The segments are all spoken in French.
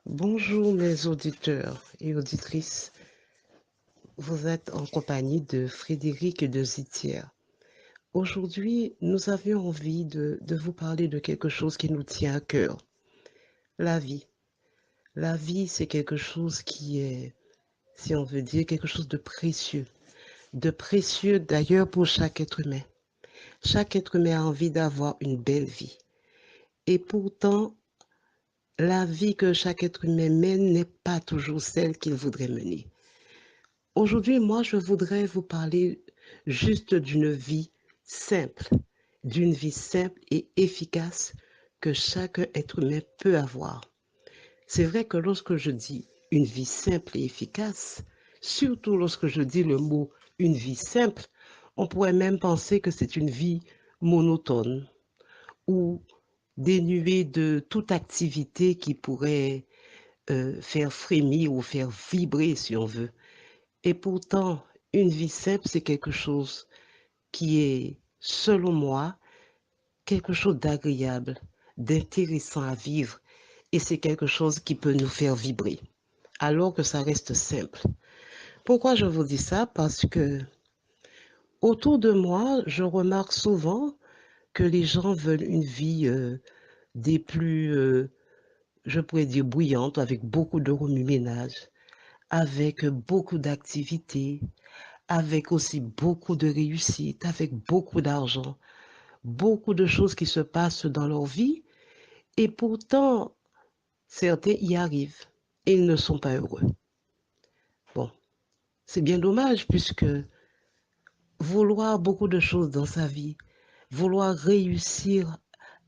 Bonjour mes auditeurs et auditrices, vous êtes en compagnie de Frédéric et de Zitière. Aujourd'hui, nous avions envie de vous parler de quelque chose qui nous tient à cœur, la vie. La vie, c'est quelque chose qui est, si on veut dire, quelque chose de précieux d'ailleurs pour chaque être humain. Chaque être humain a envie d'avoir une belle vie. Et pourtant, la vie que chaque être humain mène n'est pas toujours celle qu'il voudrait mener. Aujourd'hui, moi, je voudrais vous parler juste d'une vie simple et efficace que chaque être humain peut avoir. C'est vrai que lorsque je dis une vie simple et efficace, surtout lorsque je dis le mot une vie simple, on pourrait même penser que c'est une vie monotone ou dénuée de toute activité qui pourrait faire frémir ou faire vibrer, si on veut. Et pourtant, une vie simple, c'est quelque chose qui est, selon moi, quelque chose d'agréable, d'intéressant à vivre. Et c'est quelque chose qui peut nous faire vibrer, alors que ça reste simple. Pourquoi je vous dis ça? Parce que autour de moi, je remarque souvent que les gens veulent une vie des plus, je pourrais dire, bouillante, avec beaucoup de remue-ménage, avec beaucoup d'activités, avec aussi beaucoup de réussite, avec beaucoup d'argent, beaucoup de choses qui se passent dans leur vie, et pourtant, certains y arrivent et ils ne sont pas heureux. Bon, c'est bien dommage puisque vouloir beaucoup de choses dans sa vie, vouloir réussir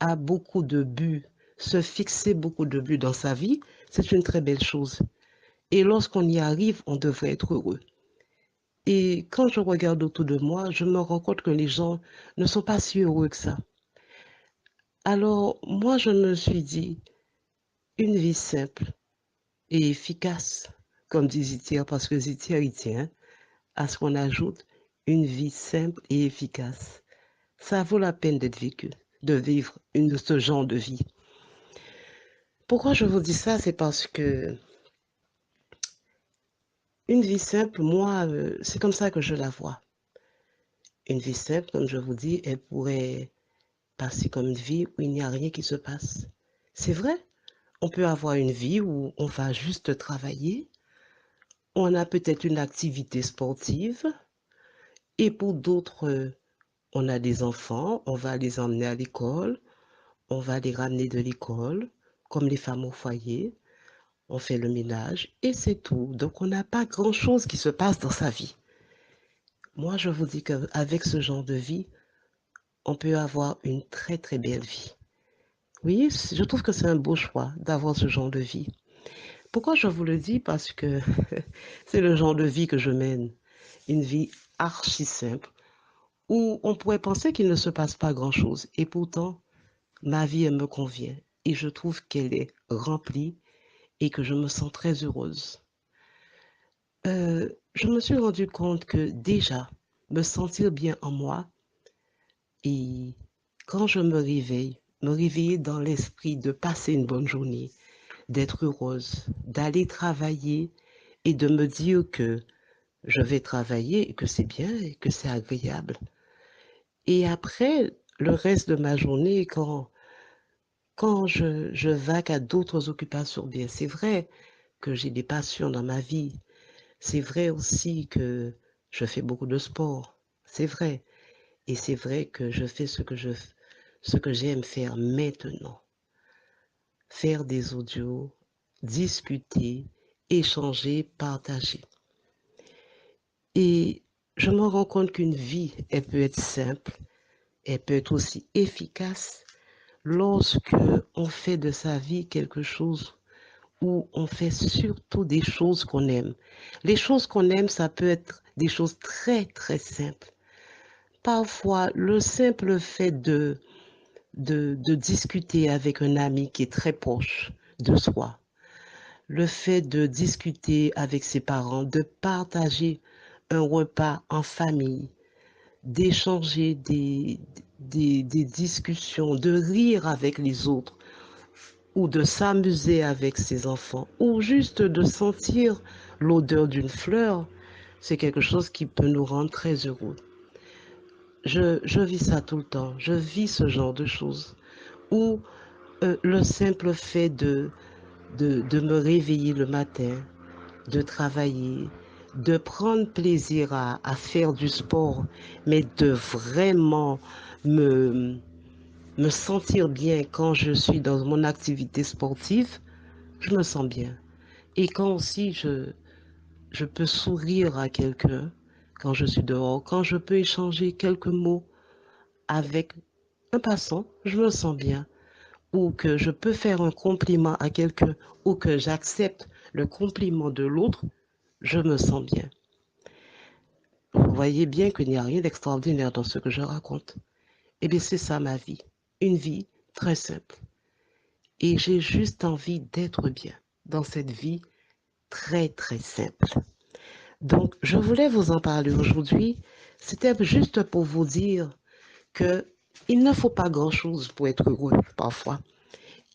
à beaucoup de buts, se fixer beaucoup de buts dans sa vie, c'est une très belle chose. Et lorsqu'on y arrive, on devrait être heureux. Et quand je regarde autour de moi, je me rends compte que les gens ne sont pas si heureux que ça. Alors, moi, je me suis dit, une vie simple et efficace, comme dit Zitière, parce que Zitière, il tient à ce qu'on ajoute une vie simple et efficace. Ça vaut la peine d'être vécu, de vivre ce genre de vie. Pourquoi je vous dis ça? C'est parce que une vie simple, moi, c'est comme ça que je la vois. Une vie simple, comme je vous dis, elle pourrait passer comme une vie où il n'y a rien qui se passe. C'est vrai, on peut avoir une vie où on va juste travailler, on a peut-être une activité sportive, et pour d'autres, on a des enfants, on va les emmener à l'école, on va les ramener de l'école, comme les femmes au foyer, on fait le ménage, et c'est tout. Donc on n'a pas grand-chose qui se passe dans sa vie. Moi, je vous dis qu'avec ce genre de vie, on peut avoir une très très belle vie. Oui, je trouve que c'est un beau choix d'avoir ce genre de vie. Pourquoi je vous le dis? Parce que c'est le genre de vie que je mène. Une vie archi simple, où on pourrait penser qu'il ne se passe pas grand-chose. Et pourtant, ma vie, elle me convient. Et je trouve qu'elle est remplie et que je me sens très heureuse. Je me suis rendu compte que déjà, me sentir bien en moi et quand je me réveiller dans l'esprit de passer une bonne journée, d'être heureuse, d'aller travailler et de me dire que je vais travailler et que c'est bien et que c'est agréable. Et après, le reste de ma journée, quand je vague à d'autres occupations, bien, c'est vrai que j'ai des passions dans ma vie. C'est vrai aussi que je fais beaucoup de sport. C'est vrai. Et c'est vrai que je fais ce que j'aime faire maintenant. Faire des audios, discuter, échanger, partager. Et je me rends compte qu'une vie, elle peut être simple, elle peut être aussi efficace lorsque on fait de sa vie quelque chose où on fait surtout des choses qu'on aime. Les choses qu'on aime, ça peut être des choses très, très simples. Parfois, le simple fait de discuter avec un ami qui est très proche de soi, le fait de discuter avec ses parents, de partager un repas en famille, d'échanger des discussions, de rire avec les autres, ou de s'amuser avec ses enfants, ou juste de sentir l'odeur d'une fleur, c'est quelque chose qui peut nous rendre très heureux. Je vis ça tout le temps, je vis ce genre de choses, où le simple fait de me réveiller le matin, de travailler, de prendre plaisir à faire du sport, mais de vraiment me, me sentir bien quand je suis dans mon activité sportive, je me sens bien. Et quand aussi je peux sourire à quelqu'un, quand je suis dehors, quand je peux échanger quelques mots avec un passant, je me sens bien. Ou que je peux faire un compliment à quelqu'un, ou que j'accepte le compliment de l'autre, je me sens bien. Vous voyez bien qu'il n'y a rien d'extraordinaire dans ce que je raconte. Eh bien, c'est ça ma vie. Une vie très simple. Et j'ai juste envie d'être bien dans cette vie très, très simple. Donc, je voulais vous en parler aujourd'hui. C'était juste pour vous dire que il ne faut pas grand-chose pour être heureux parfois.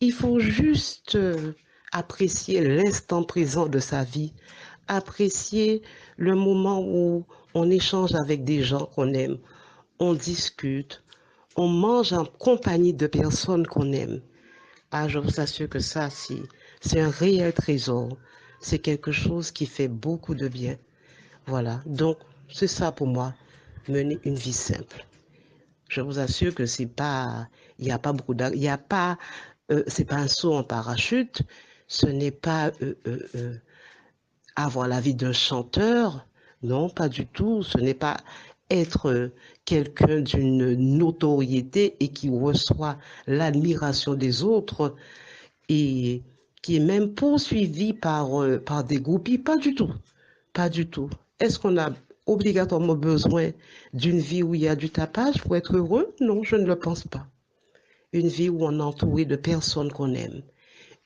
Il faut juste apprécier l'instant présent de sa vie, apprécier le moment où on échange avec des gens qu'on aime, on discute, on mange en compagnie de personnes qu'on aime. Ah, je vous assure que ça, c'est un réel trésor. C'est quelque chose qui fait beaucoup de bien. Voilà. Donc, c'est ça pour moi, mener une vie simple. Je vous assure que c'est pas, il n'y a pas beaucoup il y a pas, c'est pas un saut en parachute. Ce n'est pas avoir la vie d'un chanteur. Non, pas du tout. Ce n'est pas être quelqu'un d'une notoriété et qui reçoit l'admiration des autres et qui est même poursuivi par des groupies. Pas du tout. Pas du tout. Est-ce qu'on a obligatoirement besoin d'une vie où il y a du tapage pour être heureux? Non, je ne le pense pas. Une vie où on est entouré de personnes qu'on aime.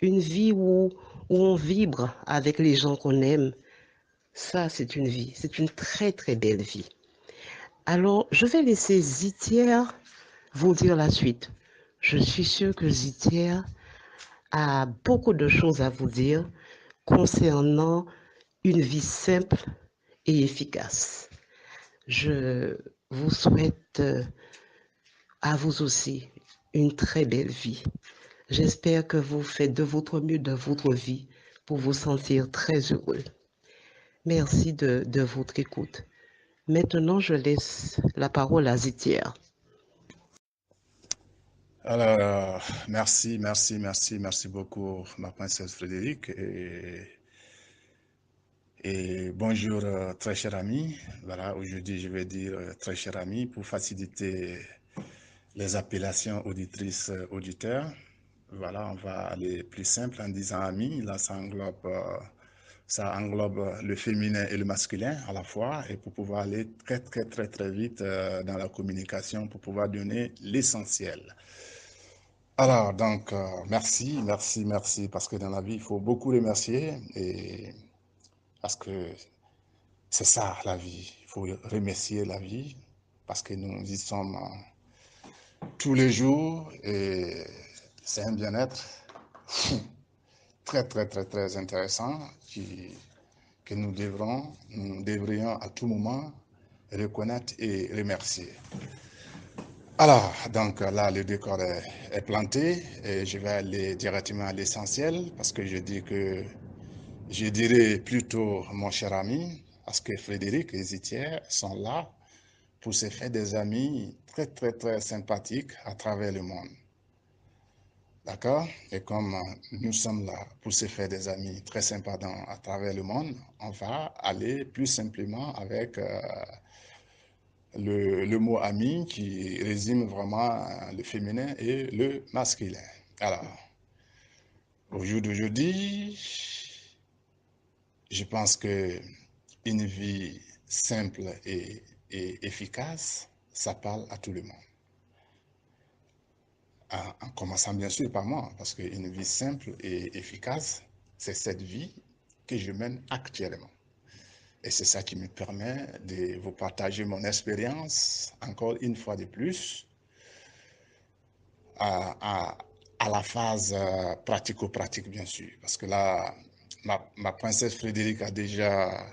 Une vie où on vibre avec les gens qu'on aime. Ça, c'est une vie. C'est une très, très belle vie. Alors, je vais laisser Zitière vous dire la suite. Je suis sûre que Zitière a beaucoup de choses à vous dire concernant une vie simple et efficace. Je vous souhaite à vous aussi une très belle vie. J'espère que vous faites de votre mieux dans votre vie pour vous sentir très heureux. Merci de votre écoute. Maintenant, je laisse la parole à Zitière. Alors, merci beaucoup, ma princesse Frédéric. Et bonjour, très cher ami. Voilà, aujourd'hui, je vais dire très cher ami pour faciliter les appellations auditrices, auditeurs. Voilà, on va aller plus simple en disant ami. Là, ça englobe le féminin et le masculin à la fois. Et pour pouvoir aller très vite dans la communication, pour pouvoir donner l'essentiel. Alors, donc, merci, parce que dans la vie, il faut beaucoup remercier, et parce que c'est ça, la vie. Il faut remercier la vie, parce que nous y sommes tous les jours, et c'est un bien-être très intéressant que nous devrions à tout moment reconnaître et remercier. Alors, donc là, le décor est planté et je vais aller directement à l'essentiel parce que je dirais plutôt mon cher ami, parce que Frédéric et Zitière sont là pour se faire des amis très sympathiques à travers le monde. D'accord? Et comme nous sommes là pour se faire des amis très sympas à travers le monde, on va aller plus simplement avec le mot ami qui résume vraiment le féminin et le masculin. Alors, au jour d'aujourd'hui, je pense que une vie simple et efficace, ça parle à tout le monde. En commençant bien sûr par moi, parce qu'une vie simple et efficace, c'est cette vie que je mène actuellement. Et c'est ça qui me permet de vous partager mon expérience, encore une fois de plus, à à la phase pratico-pratique, bien sûr. Parce que là, ma princesse Frédérique a déjà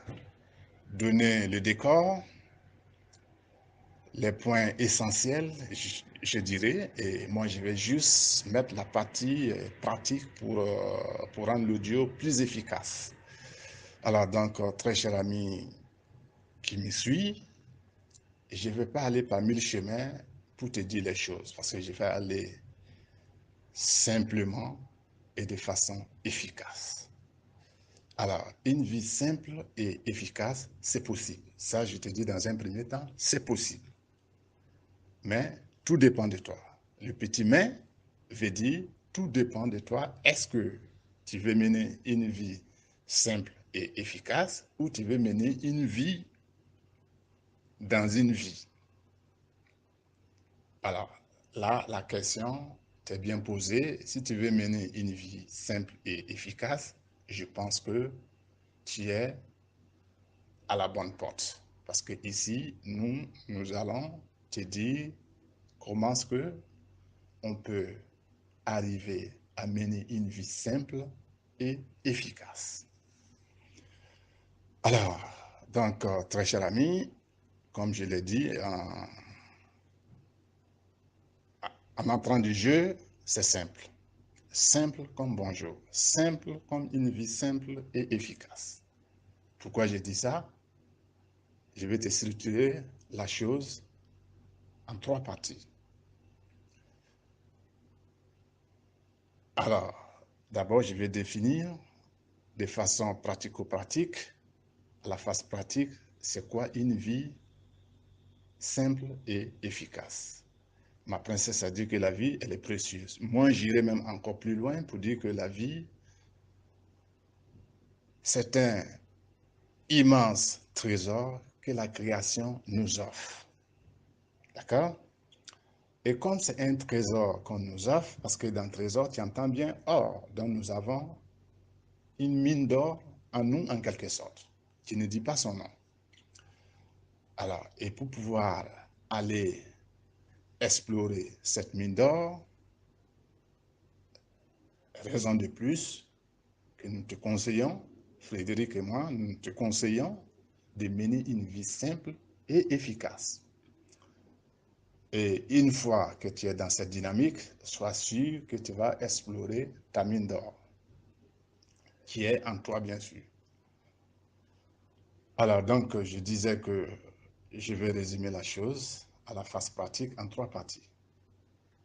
donné le décor, les points essentiels, je dirais, et moi je vais juste mettre la partie pratique pour rendre l'audio plus efficace. Alors donc, très cher ami qui me suit, je ne vais pas aller par mille chemins pour te dire les choses, parce que je vais aller simplement et de façon efficace. Alors, une vie simple et efficace, c'est possible. Ça, je te dis dans un premier temps, c'est possible. Mais tout dépend de toi. Le petit mais veut dire tout dépend de toi. Est-ce que tu veux mener une vie simple et efficace ou tu veux mener une vie dans une vie? Alors là, la question t'est bien posée. Si tu veux mener une vie simple et efficace, je pense que tu es à la bonne porte. Parce que ici, nous allons te dire comment est-ce que on peut arriver à mener une vie simple et efficace. Alors, donc, très cher ami, comme je l'ai dit, en entrant du jeu, c'est simple. Simple comme bonjour. Simple comme une vie simple et efficace. Pourquoi j'ai dit ça? Je vais te structurer la chose en 3 parties. Alors, d'abord, je vais définir de façon pratico-pratique. La phase pratique, c'est quoi une vie simple et efficace? Ma princesse a dit que la vie, elle est précieuse. Moi, j'irai même encore plus loin pour dire que la vie, c'est un immense trésor que la création nous offre. D'accord? Et comme c'est un trésor qu'on nous offre, parce que dans le trésor, tu entends bien or, donc nous avons une mine d'or en nous en quelque sorte. Tu ne dis pas son nom. Alors, et pour pouvoir aller explorer cette mine d'or, raison de plus que nous te conseillons, Frédéric et moi, nous te conseillons de mener une vie simple et efficace. Et une fois que tu es dans cette dynamique, sois sûr que tu vas explorer ta mine d'or, qui est en toi, bien sûr. Alors, donc, je disais que je vais résumer la chose à la phase pratique en 3 parties.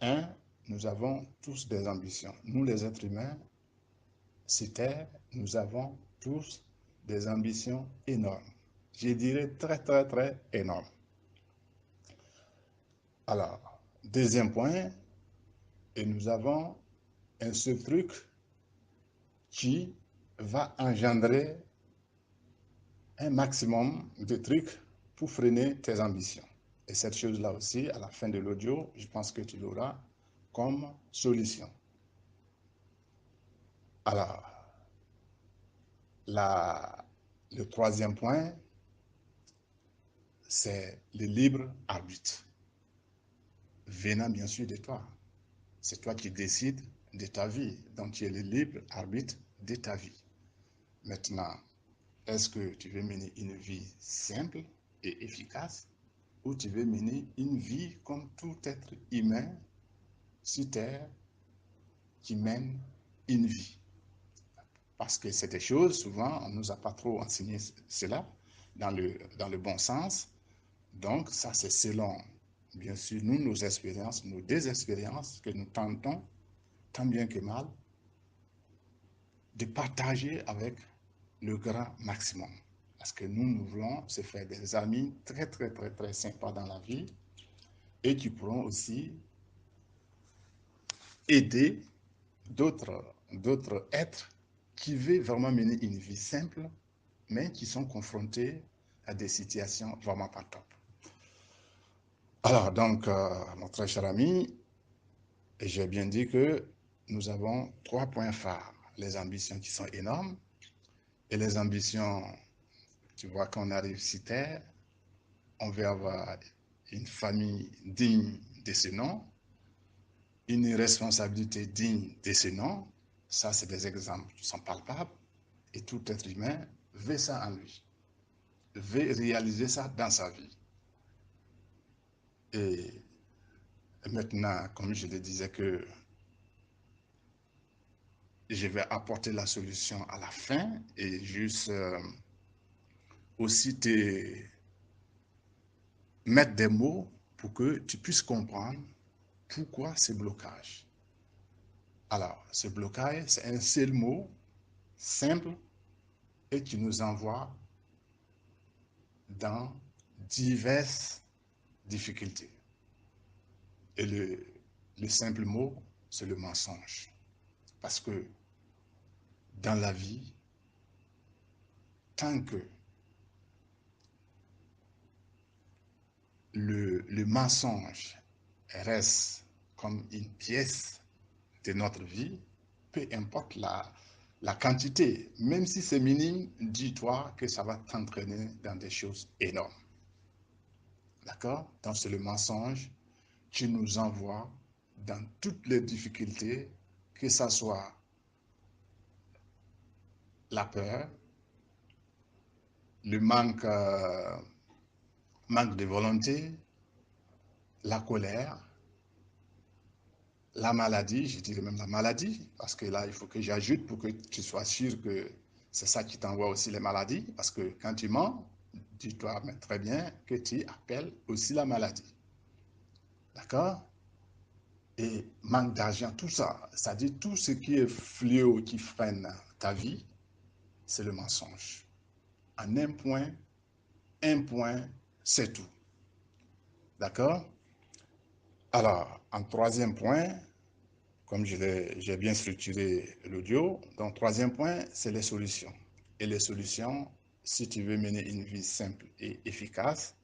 1, nous avons tous des ambitions. Nous, les êtres humains, sur Terre, nous avons tous des ambitions énormes. Je dirais très, très, très énormes. Alors, deuxième point, et nous avons un seul truc qui va engendrer un maximum de trucs pour freiner tes ambitions. Et cette chose-là aussi, à la fin de l'audio, je pense que tu l'auras comme solution. Alors, le troisième point, c'est le libre arbitre. Venant bien sûr de toi. C'est toi qui décides de ta vie. Donc tu es le libre arbitre de ta vie. Maintenant, est-ce que tu veux mener une vie simple et efficace ou tu veux mener une vie comme tout être humain sur Terre qui mène une vie? Parce que c'est des choses, souvent, on ne nous a pas trop enseigné cela dans le bon sens. Donc, ça, c'est selon, bien sûr, nous, nos expériences, nos désexpériences que nous tentons, tant bien que mal, de partager avec le grand maximum. Parce que nous voulons se faire des amis très, très, très, très sympas dans la vie et qui pourront aussi aider d'autres êtres qui veulent vraiment mener une vie simple, mais qui sont confrontés à des situations vraiment pas top. Alors, donc, mon très cher ami, j'ai bien dit que nous avons 3 points phares. Les ambitions qui sont énormes et les ambitions, tu vois, quand on arrive sur Terre, on veut avoir une famille digne de ce nom. une responsabilité digne de ce nom, ça c'est des exemples qui sont palpables, et tout être humain veut ça en lui, veut réaliser ça dans sa vie. Et maintenant, comme je le disais, que je vais apporter la solution à la fin et juste aussi te mettre des mots pour que tu puisses comprendre pourquoi ce blocage. Alors, ce blocage, c'est un seul mot simple et qui nous envoie dans diverses difficultés. Et le simple mot, c'est le mensonge. Parce que dans la vie, tant que le mensonge reste comme une pièce de notre vie, peu importe la quantité, même si c'est minime, dis-toi que ça va t'entraîner dans des choses énormes. D'accord? Donc c'est le mensonge qui nous envoie dans toutes les difficultés, que ce soit la peur, le manque de volonté, la colère, la maladie, je dirais même la maladie, parce que là, il faut que j'ajoute pour que tu sois sûr que c'est ça qui t'envoie aussi les maladies, parce que quand tu mens, dis-toi très bien que tu appelles aussi la maladie. D'accord? Et manque d'argent, tout ça, ça dit tout ce qui est fléau qui freine ta vie, c'est le mensonge. En un point, c'est tout. D'accord? Alors, en troisième point, comme j'ai bien structuré l'audio, donc troisième point, c'est les solutions. Et les solutions, si tu veux mener une vie simple et efficace,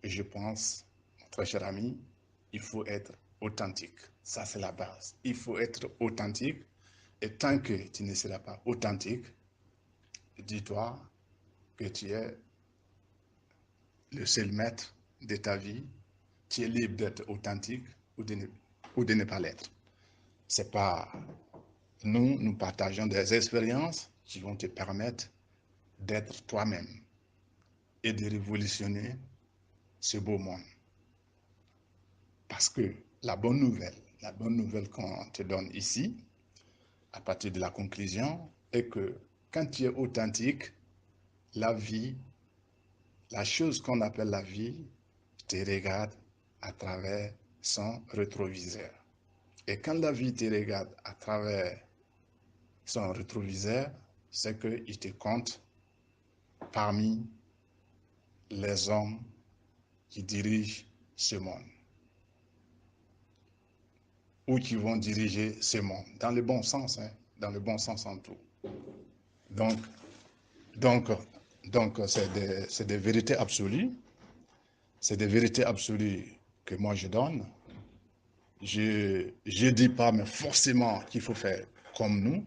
je pense, mon très cher ami, il faut être authentique. Ça, c'est la base. Il faut être authentique. Et tant que tu ne seras pas authentique, dis-toi que tu es le seul maître de ta vie. Tu es libre d'être authentique ou de ne pas l'être. C'est pas nous partageons des expériences qui vont te permettre d'être toi-même et de révolutionner ce beau monde. Parce que la bonne nouvelle qu'on te donne ici, à partir de la conclusion, est que quand tu es authentique, la vie, la chose qu'on appelle la vie, te regarde à travers son rétroviseur. Et quand la vie te regarde à travers son rétroviseur, c'est qu'il te compte parmi les hommes qui dirigent ce monde ou qui vont diriger ce monde, dans le bon sens, hein, dans le bon sens en tout. Donc, donc, donc c'est des vérités absolues, c'est des vérités absolues que moi je donne. Je ne dis pas mais forcément qu'il faut faire comme nous,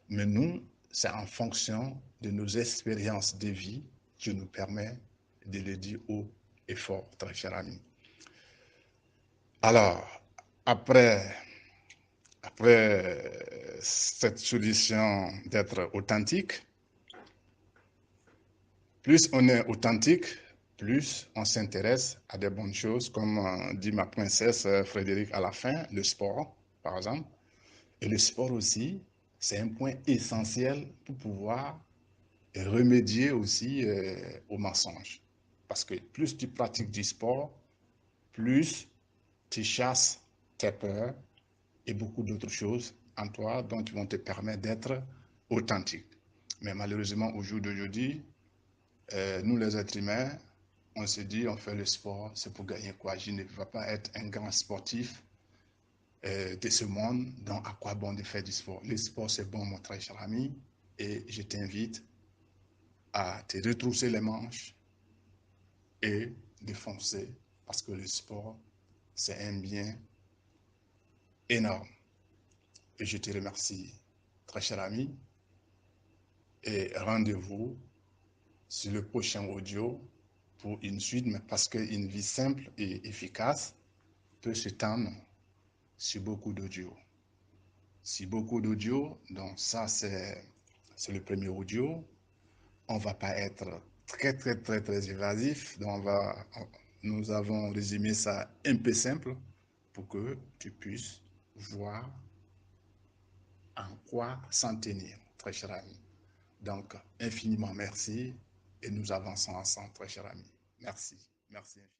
mais nous, c'est en fonction de nos expériences de vie qui nous permet de le dire haut et fort, très cher ami. Alors, après cette solution d'être authentique, plus on est authentique, plus on s'intéresse à des bonnes choses, comme dit ma princesse Frédéric à la fin, le sport, par exemple. Et le sport aussi, c'est un point essentiel pour pouvoir remédier aussi aux mensonges. Parce que plus tu pratiques du sport, plus tu chasses tes peurs et beaucoup d'autres choses en toi dont ils vont te permettre d'être authentique. Mais malheureusement, au jour d'aujourd'hui, nous les êtres humains, on se dit, on fait le sport, c'est pour gagner quoi? Je ne vais pas être un grand sportif de ce monde, donc à quoi bon de faire du sport? Le sport, c'est bon, mon très cher ami, et je t'invite à te retrousser les manches et de foncer, parce que le sport, c'est un bien énorme. Et je te remercie, très cher ami, et rendez-vous sur le prochain audio pour une suite, mais parce qu'une vie simple et efficace peut s'étendre sur beaucoup d'audio. Sur beaucoup d'audio, donc ça c'est le premier audio. On va pas être très évasif, donc nous avons résumé ça un peu simple pour que tu puisses voir en quoi s'en tenir, très cher ami. Donc, infiniment merci et nous avançons ensemble, très cher ami. Merci. Merci.